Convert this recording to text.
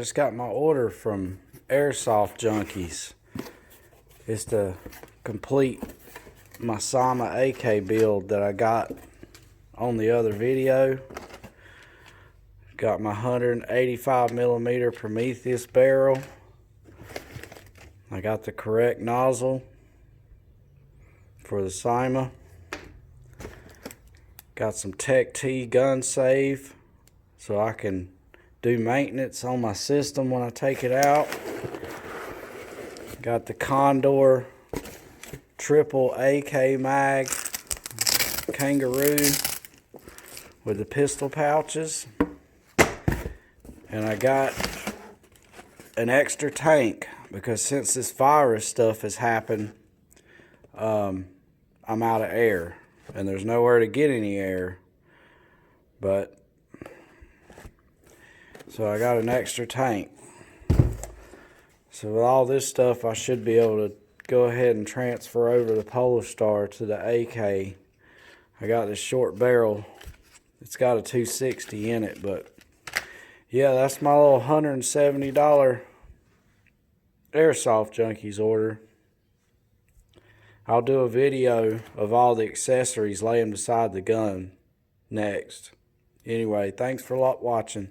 just got my order from Airsoftjunkies. It's to complete my Sama AK build that I got on the other video. Got my 185mm Prometheus barrel. I got the correct nozzle for the Sama. Got some Tech T gun save so I can do maintenance on my system when I take it out. Got the Condor triple AK mag Kangaroo with the pistol pouches. And I got an extra tank because since this virus stuff has happened, I'm out of air and there's nowhere to get any air. So I got an extra tank. So with all this stuff, I should be able to go ahead and transfer over the Polar Star to the AK. I got this short barrel. It's got a 260 in it, but yeah, that's my little $170 Airsoftjunkies order. I'll do a video of all the accessories laying beside the gun next. Anyway, thanks for watching.